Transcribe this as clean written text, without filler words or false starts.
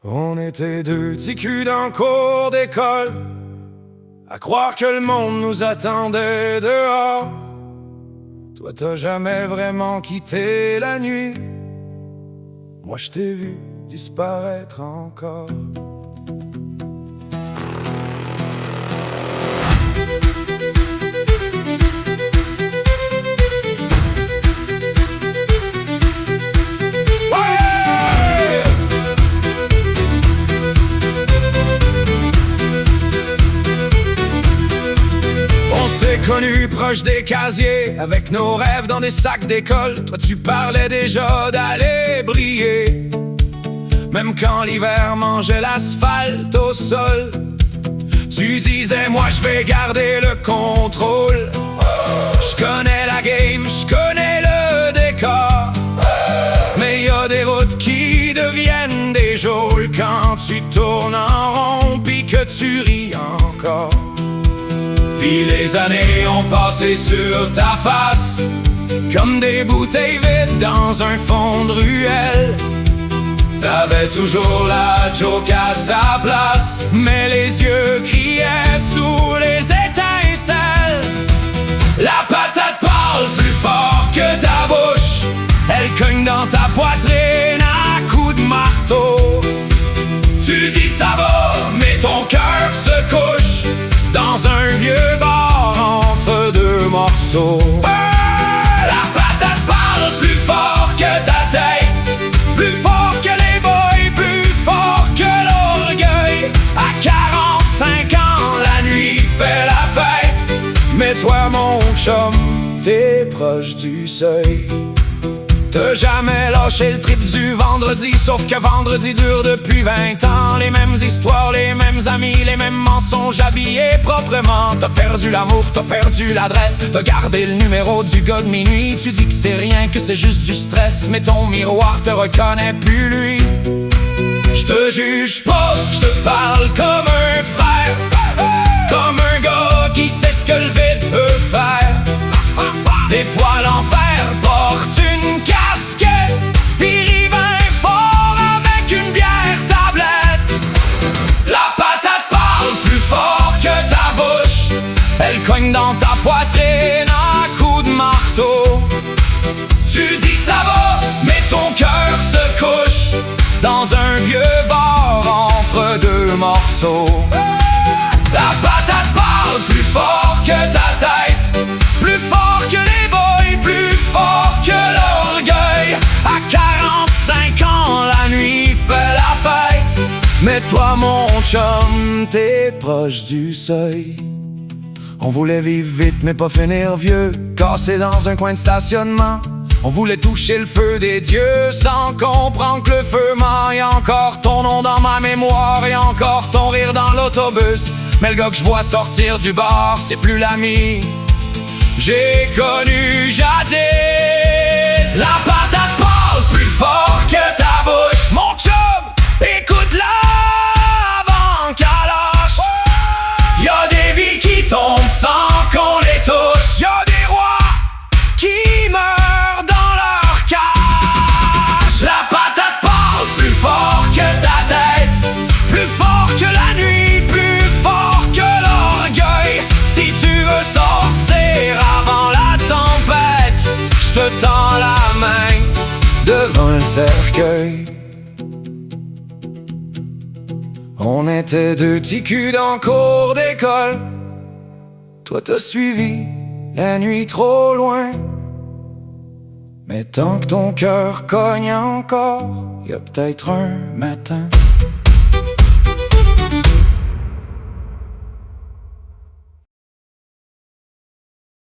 On était deux petits culs dans le cours d'école, à croire que le monde nous attendait dehors. Toi t'as jamais vraiment quitté la nuit, moi je t'ai vu disparaître encore. Connus proche des casiers, avec nos rêves dans des sacs d'école. Toi tu parlais déjà d'aller briller, même quand l'hiver mangeait l'asphalte au sol. Tu disais moi je vais garder le contrôle. Je connais la game, je connais le décor, mais y a des routes qui deviennent des geôles quand tu tournes en rond pis que tu ris encore. Puis les années ont passé sur ta face comme des bouteilles vides dans un fond de ruelle. T'avais toujours la joke à sa place, mais les yeux criaient sous les étincelles. La patate parle plus fort que ta bouche, elle cogne dans ta poitrine à coups de marteau. Tu dis ça va, mais ton cœur se couche dans un vieux bar entre deux morceaux. La patate parle plus fort que ta tête, plus fort que les boys, plus fort que l'orgueil. À 45 ans, la nuit fait la fête, mais toi mon chum, t'es proche du seuil. T'as jamais lâché le trip du vendredi, sauf que vendredi dure depuis 20 ans. Les mêmes histoires, les mêmes amis, les mêmes mensonges habillés proprement. T'as perdu l'amour, t'as perdu l'adresse, t'as gardé le numéro du gars de minuit. Tu dis que c'est rien, que c'est juste du stress, mais ton miroir te reconnaît plus lui. J'te juge pas, j'te parle comme un frère, comme un gars qui sait ce que le vide peut faire. Des fois l'enfer porte une casquette, pis rit ben fort avec une bière tablette. La patate parle plus fort que ta bouche, elle cogne dans ta poitrine à coups de marteau. Tu dis ça va, mais ton cœur se couche dans un vieux bar entre deux morceaux. La patate parle plus fort que ta tête, plus fort que les boys, plus fort que l'orgueil. À 45 ans, la nuit fait la fête, mais toi mon chum, t'es proche du seuil. On voulait vivre vite mais pas finir vieux, cassé dans un coin de stationnement. On voulait toucher le feu des dieux sans comprendre que le feu ment. Y'a encore ton nom dans ma mémoire, y'a encore ton rire dans l'autobus, mais le gars que je vois sortir du bar, c'est plus l'ami j'ai connu jadis. La patate parle plus fort que ta bouche, mon chum, écoute-la avant qu'elle lâche. Y'a des vies qui tombent sans qu'on les touche, y'a des rois qui meurent dans leur cage. La patate parle plus fort que ta tête, plus fort que la nuit, plus fort que l'orgueil. Si tu veux sortir avant la tempête, je te tends la main devant le cercueil. On était deux petits culs dans le cours d'école, toi t'as suivi la nuit trop loin. Mais tant que ton cœur cogne encore, y a peut-être un matin